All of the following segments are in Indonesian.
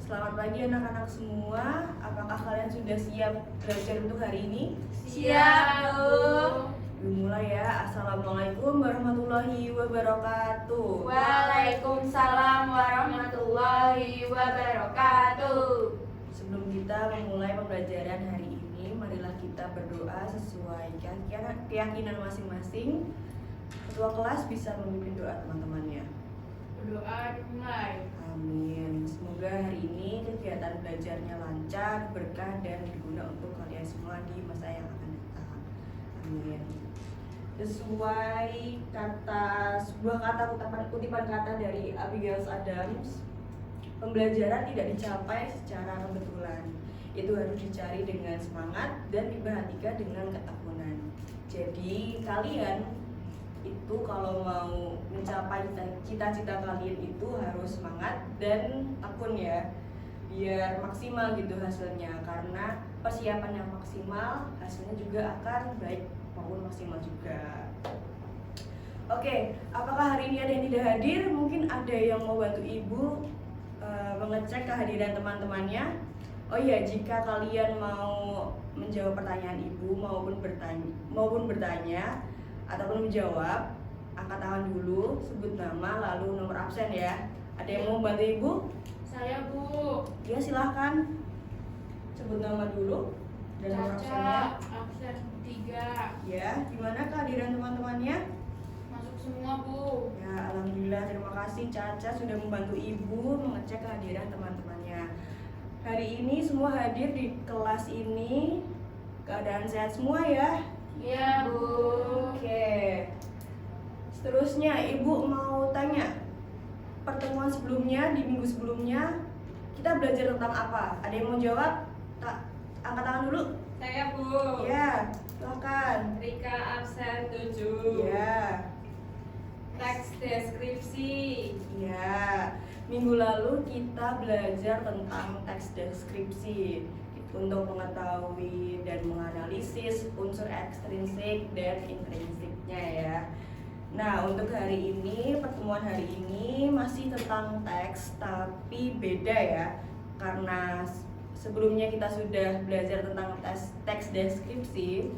Selamat pagi anak-anak semua. Apakah kalian sudah siap belajar untuk hari ini? Siap, Bu. Dimulai ya. Assalamualaikum warahmatullahi wabarakatuh. Waalaikumsalam warahmatullahi wabarakatuh. Sebelum kita memulai pembelajaran hari ini, marilah kita berdoa sesuai keyakinan masing-masing. Ketua kelas bisa memimpin doa teman-temannya. Berdoa dimulai. Amin. Semoga hari ini kegiatan belajarnya lancar, berkah, dan berguna untuk kalian semua di masa yang akan datang. Amin. Sesuai sebuah kutipan kata dari Abigail Adams, pembelajaran tidak dicapai secara kebetulan. Itu harus dicari dengan semangat dan diperhatikan dengan ketekunan. Jadi kalian itu kalau mau mencapai cita-cita kalian itu harus semangat dan tekun ya, biar maksimal gitu hasilnya, karena persiapan yang maksimal hasilnya juga akan baik maupun maksimal juga. Oke, apakah hari ini ada yang tidak hadir? Mungkin ada yang mau bantu ibu mengecek kehadiran teman-temannya. Oh iya, jika kalian mau menjawab pertanyaan ibu maupun bertanya ataupun menjawab, angkat tangan dulu, sebut nama lalu nomor absen ya. Ada yang mau bantu ibu? Saya, Bu. Ya silahkan, sebut nama dulu dan nomor absennya. Absen 3. Ya, gimana kehadiran teman-temannya? Masuk semua, Bu. Ya, alhamdulillah, terima kasih Caca sudah membantu ibu mengecek kehadiran teman-temannya. Hari ini semua hadir di kelas ini, keadaan sehat semua ya? Iya, Bu. Oke. Seterusnya ibu mau tanya, pertemuan sebelumnya di minggu sebelumnya kita belajar tentang apa? Ada yang mau jawab? Angkat tangan dulu. Saya, Bu. Ya, silakan. Rika absen 7. Ya. Teks deskripsi. Ya. Minggu lalu kita belajar tentang teks deskripsi untuk mengetahui dan menganalisis unsur ekstrinsik dan intrinsiknya ya. Nah, untuk hari ini, pertemuan hari ini masih tentang teks, tapi beda ya. Karena sebelumnya kita sudah belajar tentang teks deskripsi,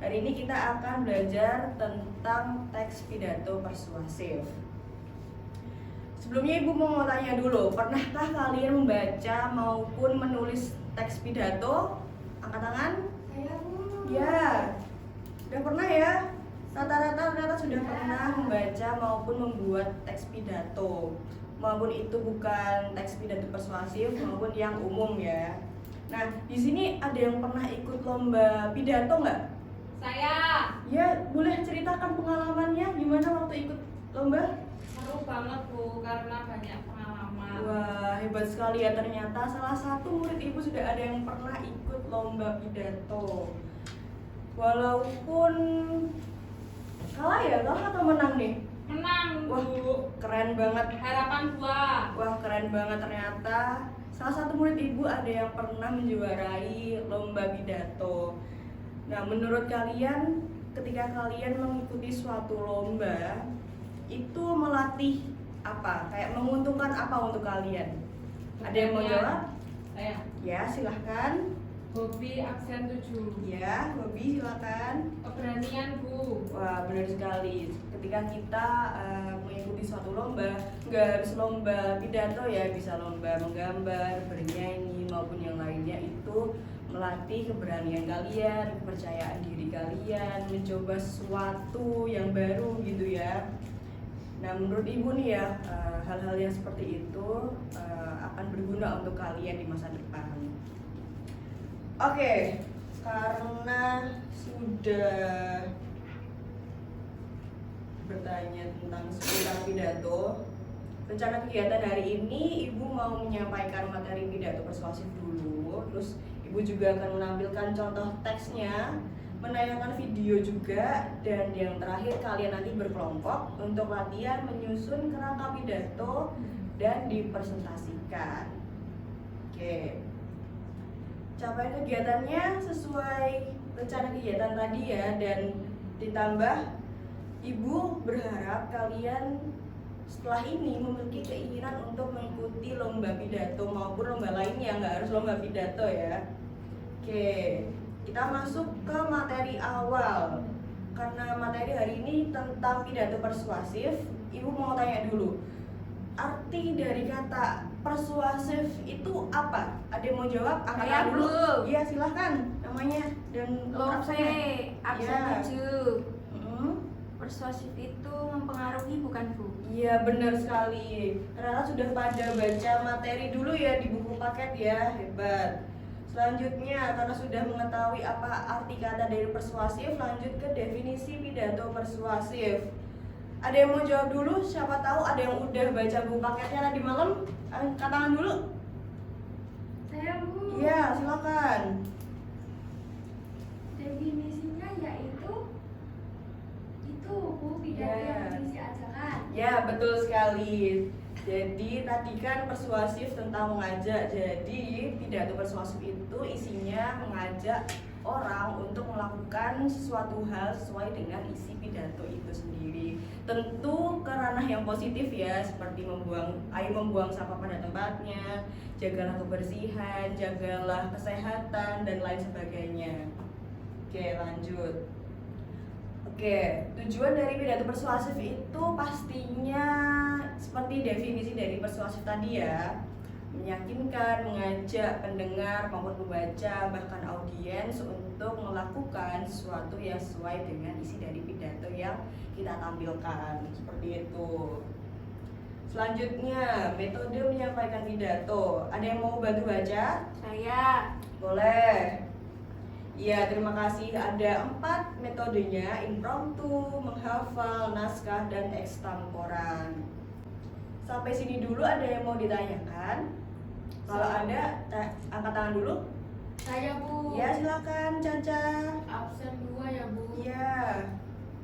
hari ini kita akan belajar tentang teks pidato persuasif. Sebelumnya ibu mau tanya dulu, pernahkah kalian membaca maupun menulis teks pidato? Angkat tangan. Saya, Bu. Ya, sudah pernah ya? Rata-rata sudah pernah membaca maupun membuat teks pidato, maupun itu bukan teks pidato persuasif maupun yang umum ya. Nah, di sini ada yang pernah ikut lomba pidato nggak? Saya. Ya, boleh ceritakan pengalamannya gimana waktu ikut lomba? Seru banget, Bu, karena banyak pengalaman. Wah, hebat sekali ya, ternyata salah satu murid ibu sudah ada yang pernah ikut lomba pidato. Walaupun kalah atau menang nih? Menang, Wah, Bu. keren banget. Harapan 2. Wah, keren banget ternyata. Salah satu murid ibu ada yang pernah menjuarai lomba pidato. Nah, menurut kalian ketika kalian mengikuti suatu lomba itu melatih apa? Kayak menguntungkan apa untuk kalian? Ada yang mau jawab? Saya. Ya, silahkan. Hobi absen 7. Ya, Bobi silahkan. Keberanian, Bu. Wah, benar sekali. Ketika kita mengikuti suatu lomba, nggak harus lomba pidato ya, bisa lomba menggambar, bernyanyi maupun yang lainnya, itu melatih keberanian kalian, kepercayaan diri kalian, mencoba sesuatu yang baru gitu ya. Nah, menurut ibu nih ya, hal-hal yang seperti itu akan berguna untuk kalian di masa depan. Oke, karena sudah bertanya tentang seputar pidato, rencana kegiatan hari ini ibu mau menyampaikan materi pidato persuasif dulu, terus ibu juga akan menampilkan contoh teksnya, menayangkan video juga, dan yang terakhir kalian nanti berkelompok untuk latihan menyusun kerangka pidato dan dipresentasikan. Oke. Capaian kegiatannya sesuai rencana kegiatan tadi ya, dan ditambah ibu berharap kalian setelah ini memiliki keinginan untuk mengikuti lomba pidato maupun lomba lainnya, nggak harus lomba pidato ya. Oke, kita masuk ke materi awal. Karena materi hari ini tentang pidato persuasif, Ibu mau tanya dulu, arti dari kata persuasif itu apa? Ada yang mau jawab? Angkat Saya, tangan dulu. Bu. Iya, silahkan namanya dan Love, absen Ya. 7. Hmm. Persuasif itu mempengaruhi bukan, Bu? Iya, benar sekali. Rara sudah pada baca materi dulu ya di buku paket ya, hebat. Selanjutnya, karena sudah mengetahui apa arti kata dari persuasif, lanjut ke definisi pidato persuasif. Ada yang mau jawab dulu? Siapa tahu ada yang udah baca buku paketnya tadi malam? Angkat tangan dulu. Saya, Bu. Iya, silakan. Definisinya yaitu itu, Bu, pidato Ya. yang berisi ajakan. Ya, betul sekali. Jadi tadi kan persuasif tentang mengajak. Jadi pidato persuasif itu isinya mengajak orang untuk melakukan sesuatu hal sesuai dengan isi pidato itu sendiri. Tentu ke ranah yang positif ya, seperti membuang sampah pada tempatnya, jagalah kebersihan, jagalah kesehatan dan lain sebagainya. Oke, lanjut. Oke, tujuan dari pidato persuasif itu pastinya seperti definisi dari persuasif tadi ya, meyakinkan, mengajak pendengar maupun pembaca bahkan audiens untuk melakukan sesuatu yang sesuai dengan isi dari pidato yang kita tampilkan, seperti itu. Selanjutnya, metode menyampaikan pidato. Ada yang mau bantu baca? Saya. Boleh. Ya, terima kasih. Ada 4 metodenya: impromptu, menghafal, naskah, dan ekstemporan. Sampai sini dulu ada yang mau ditanyakan? Kalau ada, angkat tangan dulu. Saya, Bu. Ya, silakan Caca. Absen 2 ya, Bu. Iya.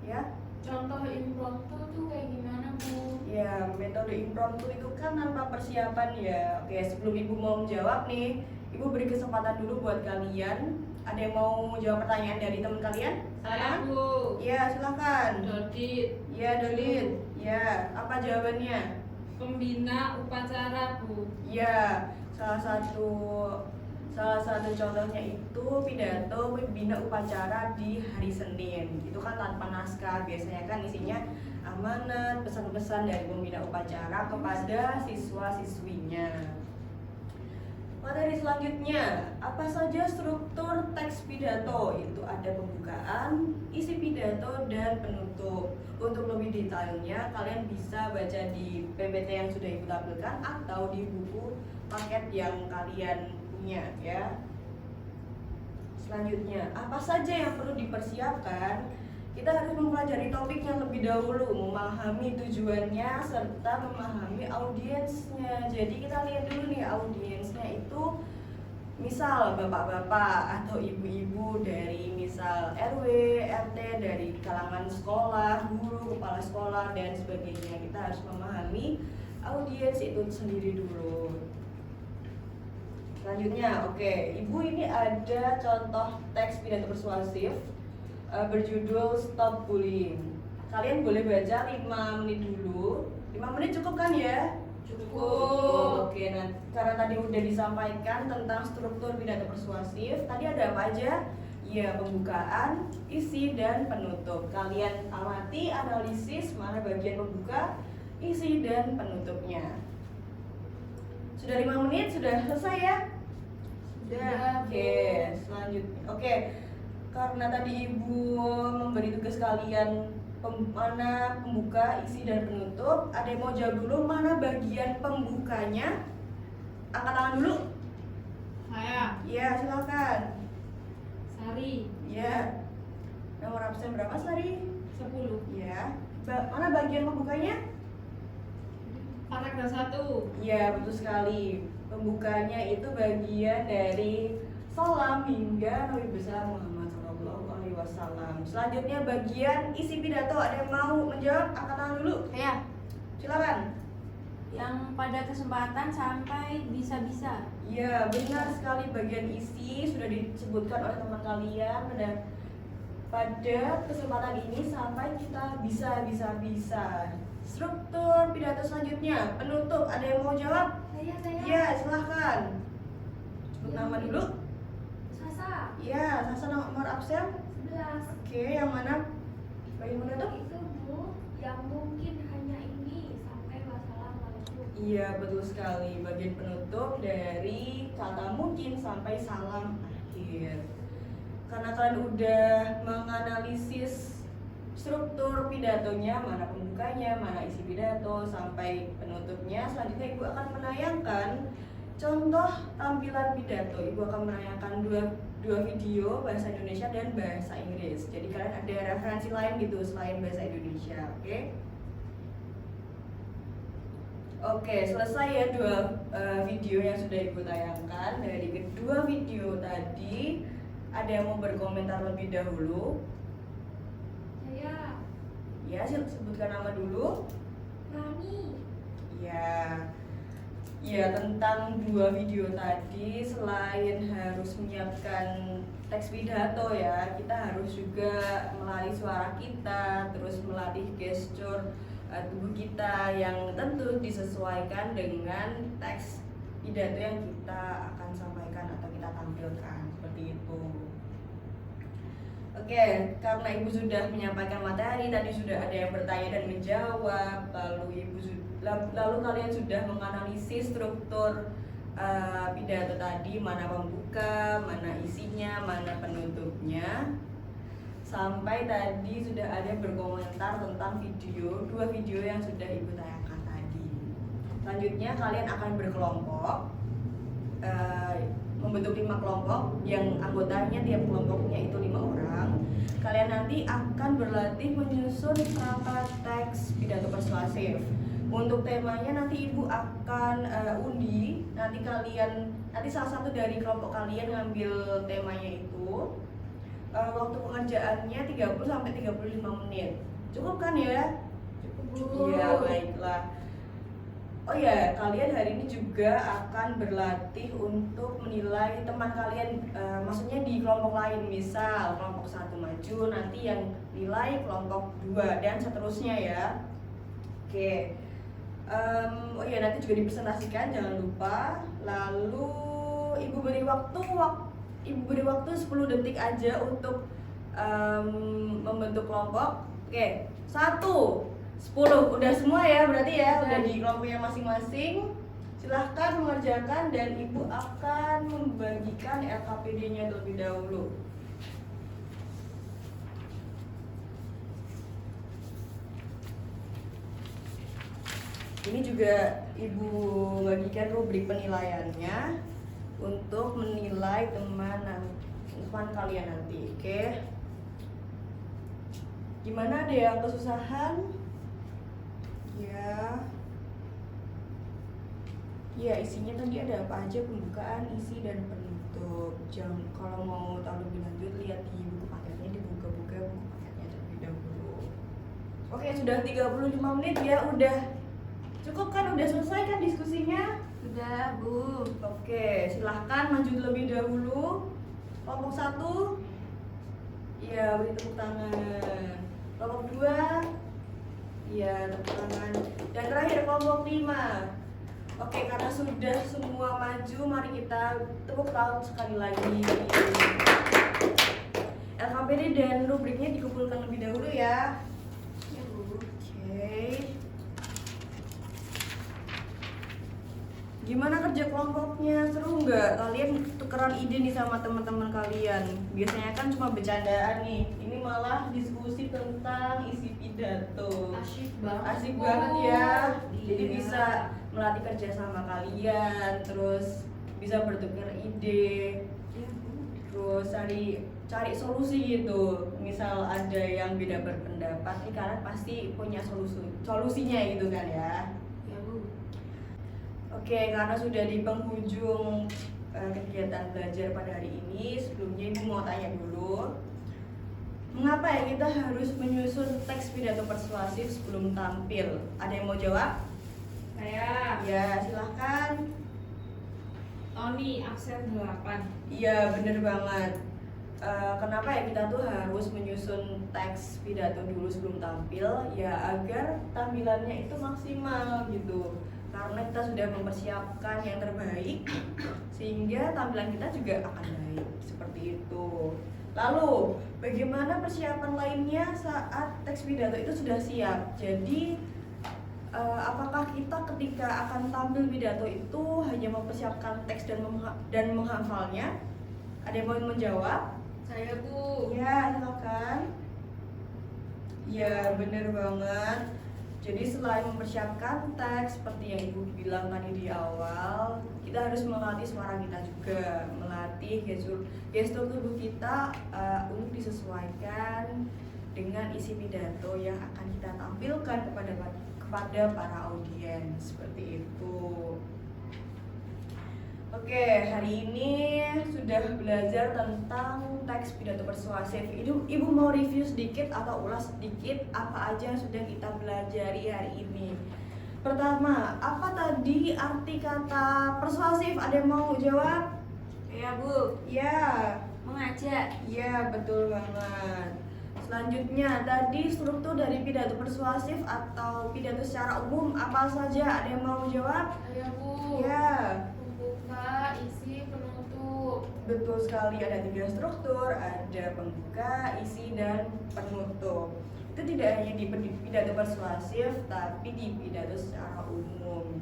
Ya. Contoh impromptu tuh kayak gimana, Bu? Ya, metode impromptu itu kan tanpa persiapan ya. Oke, sebelum Ibu mau menjawab nih, Ibu beri kesempatan dulu buat kalian. Ada yang mau jawab pertanyaan dari teman kalian? Saya, Bu. Iya, silakan. Dodit. Iya, Dolit. Ya, apa jawabannya? Pembina upacara, Bu. Ya, salah satu contohnya itu pidato pembina upacara di hari Senin. Itu kan tanpa naskah, biasanya kan isinya amanat, pesan-pesan dari pembina upacara kepada siswa-siswinya. Materi selanjutnya, apa saja struktur teks pidato? Itu ada pembukaan, isi pidato, dan penutup. Untuk lebih detailnya, kalian bisa baca di PPT yang sudah Ibu tampilkan atau di buku paket yang kalian punya ya. Selanjutnya, apa saja yang perlu dipersiapkan? Kita harus mempelajari topiknya lebih dahulu, memahami tujuannya, serta memahami audiensnya. Jadi kita lihat dulu nih audiensnya itu, misal bapak-bapak atau ibu-ibu dari misal RW, RT, dari kalangan sekolah, guru, kepala sekolah, dan sebagainya. Kita harus memahami audiens itu sendiri dulu. Selanjutnya, oke, Ibu ini ada contoh teks pidato persuasif berjudul Stop Bullying. Kalian boleh baca 5 menit dulu. 5 menit cukup kan ya? Cukup. Oke, nah karena tadi udah disampaikan tentang struktur pidato persuasif, tadi ada apa aja? Ya, pembukaan, isi, dan penutup. Kalian amati, analisis mana bagian pembuka, isi, dan penutupnya. Sudah 5 menit, sudah selesai ya? Sudah, Bu. Oke, selanjutnya. Oke, karena tadi Ibu memberi tugas kalian mana pembuka, isi, dan penutup, ada yang mau jawab dulu mana bagian pembukanya? Angkat tangan dulu. Saya, Ya, silakan. Sari. Ya. Nomor absen berapa, Sari? 10. Ya. Mana bagian pembukanya? Paragraf 1. Ya, betul sekali. Pembukanya itu bagian dari salam hingga Nabi besar Muhammad SAW. Selanjutnya bagian isi pidato. Ada yang mau menjawab? Angkat tangan dulu. Saya. Silakan. Yang pada kesempatan sampai bisa-bisa. Ya, benar sekali, bagian isi sudah disebutkan oleh teman kalian. Pada kesempatan ini sampai kita bisa. struktur pidato selanjutnya, penutup. Ada yang mau jawab? Saya. Iya, silahkan. Sebut nama dulu. Sasa. Iya, Sasa nomor absen. 11. Oke, yang mana? Bagian penutup? Itu Bu, yang mungkin hanya ini sampai wassalamualaikum. Iya, betul sekali. Bagian penutup dari kata mungkin sampai salam akhir. Karena kalian udah menganalisis struktur pidatonya, mana pembukanya, mana isi pidato, sampai penutupnya. Selanjutnya Ibu akan menayangkan contoh tampilan pidato. Ibu akan menayangkan dua video bahasa Indonesia dan bahasa Inggris. Jadi kalian ada referensi lain gitu selain bahasa Indonesia, oke? Oke, selesai ya dua video yang sudah Ibu tayangkan. Dari kedua video tadi, ada yang mau berkomentar lebih dahulu? Saya. Ya, sebutkan nama dulu. Rani. Ya, ya tentang dua video tadi, selain harus menyiapkan teks pidato ya, kita harus juga melatih suara kita, terus melatih gestur tubuh kita yang tentu disesuaikan dengan teks pidato yang kita akan sampaikan atau kita tampilkan, seperti itu. Oke, karena Ibu sudah menyampaikan materi, tadi sudah ada yang bertanya dan menjawab, lalu kalian sudah menganalisis struktur pidato tadi, mana pembuka, mana isinya, mana penutupnya. Sampai tadi sudah ada yang berkomentar tentang dua video yang sudah Ibu tayangkan tadi. Selanjutnya kalian akan berkelompok, membentuk 5 kelompok yang anggotanya tiap kelompoknya itu 5 orang. Kalian nanti akan berlatih menyusun perangkat teks pidato persuasif. Untuk temanya nanti Ibu akan undi. Nanti salah satu dari kelompok kalian ngambil temanya itu. Waktu pengerjaannya 30 sampai 35 menit. Cukup kan ya? Cukup. Iya, baiklah. Oh ya, kalian hari ini juga akan berlatih untuk menilai teman kalian, maksudnya di kelompok lain. Misal kelompok 1 maju, nanti yang nilai kelompok 2 dan seterusnya ya. Oke. Oh ya, nanti juga dipresentasikan, jangan lupa. Lalu Ibu beri waktu 10 detik aja untuk membentuk kelompok. Oke, 1, 10, udah semua ya berarti ya, udah di kelompoknya masing-masing. Silahkan mengerjakan dan Ibu akan membagikan LKPD-nya terlebih dahulu. Ini juga Ibu bagikan rubrik penilaiannya untuk menilai teman kalian nanti, oke? Gimana, ada yang kesusahan? Ya, isinya tadi ada apa aja, pembukaan, isi, dan penutup. Kalau mau tahu lebih lanjut, lihat di buku paketnya, dibuka-buka buku paketnya terlebih dahulu. Oke, sudah 35 menit ya, udah cukup kan, udah selesai kan diskusinya? Sudah, Bu. Oke, silahkan maju terlebih dahulu. Kelompok 1, ya beri tepuk tangan. Kelompok 2, ya tepuk tangan. Dan terakhir kelompok 5. Oke, karena sudah semua maju, mari kita tepuk tangan sekali lagi. LKPD dan rubriknya dikumpulkan lebih dahulu ya. Ya, Bu. Oke. Gimana kerja kelompoknya? Seru nggak? Kalian tukeran ide nih sama teman-teman kalian. Biasanya kan cuma bercandaan nih. Ini malah diskusi tentang isi pidato. Asyik banget. Asik banget ya. Jadi Iya. bisa melatih kerja sama kalian, terus bisa bertukar ide, Ya, Bu. terus cari solusi gitu. Misal ada yang beda berpendapat, nih kalian pasti punya solusinya gitu kan ya. Ya, Bu. Oke, karena sudah di penghujung kegiatan belajar pada hari ini, sebelumnya Ibu mau tanya dulu, mengapa ya kita harus menyusun teks pidato persuasif sebelum tampil? Ada yang mau jawab? Saya Ya, silahkan. Tony, absen 8. Iya, bener banget. kenapa ya kita tuh harus menyusun teks pidato dulu sebelum tampil, ya agar tampilannya itu maksimal gitu, karena kita sudah mempersiapkan yang terbaik sehingga tampilan kita juga akan baik seperti itu. Lalu bagaimana persiapan lainnya saat teks pidato itu sudah siap? Jadi apakah kita ketika akan tampil pidato itu hanya mempersiapkan teks dan menghafalnya? Ada yang mau menjawab? Saya Bu. Ya, silakan. Ya, bener banget. Jadi selain mempersiapkan teks seperti yang Ibu bilang tadi di awal, kita harus melatih suara kita juga, melatih gestur tubuh kita untuk disesuaikan dengan isi pidato yang akan kita tampilkan kepada para audiens seperti itu. Oke, hari ini sudah belajar tentang teks pidato persuasif. Ibu mau review sedikit atau ulas sedikit apa aja yang sudah kita pelajari hari ini. Pertama, apa tadi arti kata persuasif? Ada yang mau jawab? Ya Bu. Ya. Mengajak. Ya, betul banget. Selanjutnya, tadi struktur dari pidato persuasif atau pidato secara umum apa saja? Ada yang mau jawab? Saya Bu. Ya. Pembuka, isi, penutup. Betul sekali, ada 3 struktur, ada pembuka, isi, dan penutup. Itu tidak hanya di pidato persuasif, tapi di pidato secara umum.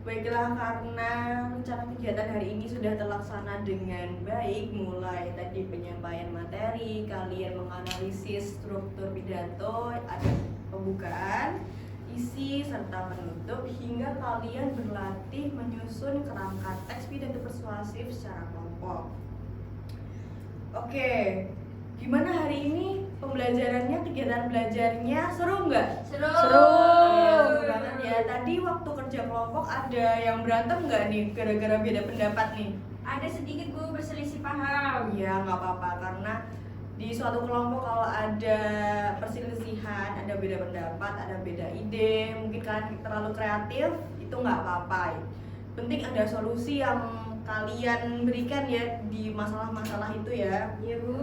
Baiklah, karena rencana kegiatan hari ini sudah terlaksana dengan baik, mulai tadi penyampaian materi, kalian menganalisis struktur pidato, ada pembukaan, isi, serta penutup, hingga kalian berlatih menyusun kerangka teks pidato persuasif secara kelompok. Oke, gimana hari ini pembelajarannya, kegiatan belajarnya seru nggak? Seru. Seru banget ya. Tadi waktu kerja kelompok ada yang berantem nggak nih gara-gara beda pendapat nih? Ada sedikit Bu berselisih paham. Ya nggak apa-apa, karena di suatu kelompok kalau ada perselisihan, ada beda pendapat, ada beda ide, mungkin kalian terlalu kreatif, itu nggak apa-apa. Penting ada solusi yang kalian berikan ya di masalah-masalah itu ya. Iya Bu.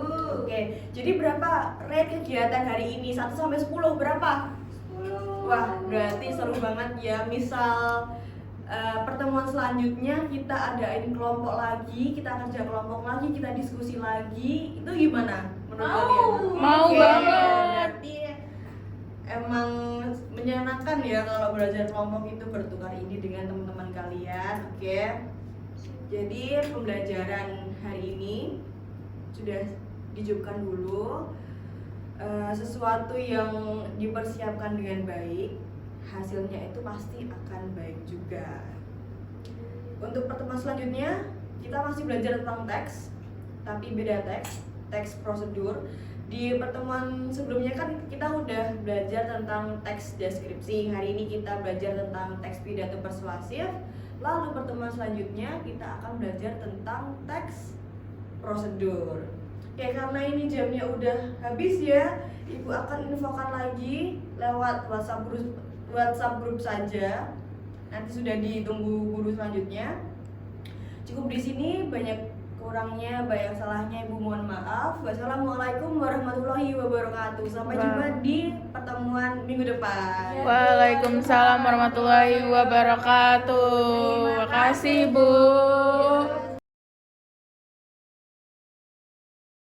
Oke, jadi berapa rate kegiatan hari ini? 1 sampai 10 berapa? 10. Wah, berarti seru banget ya. Misal pertemuan selanjutnya kita adain kelompok lagi, kita kerja kelompok lagi, kita diskusi lagi. Itu gimana menurut kalian? Mau Oke, banget. Berarti emang menyenangkan ya kalau belajar kelompok itu, bertukar ide dengan teman-teman kalian. Oke. Jadi pembelajaran hari ini sudah dijupkan dulu. Sesuatu yang dipersiapkan dengan baik, hasilnya itu pasti akan baik juga. Untuk pertemuan selanjutnya kita masih belajar tentang teks, tapi beda teks prosedur. Di pertemuan sebelumnya kan kita udah belajar tentang teks deskripsi. Hari ini kita belajar tentang teks pidato persuasif. Lalu pertemuan selanjutnya kita akan belajar tentang teks prosedur. Oke, karena ini jamnya udah habis ya, Ibu akan infokan lagi lewat WhatsApp grup saja. Nanti sudah ditunggu guru selanjutnya. Cukup di sini, banyak kurangnya, banyak salahnya Ibu mohon maaf. Wassalamualaikum warahmatullahi wabarakatuh. Sampai jumpa di pertemuan minggu depan. Waalaikumsalam warahmatullahi wabarakatuh. Terima kasih Bu.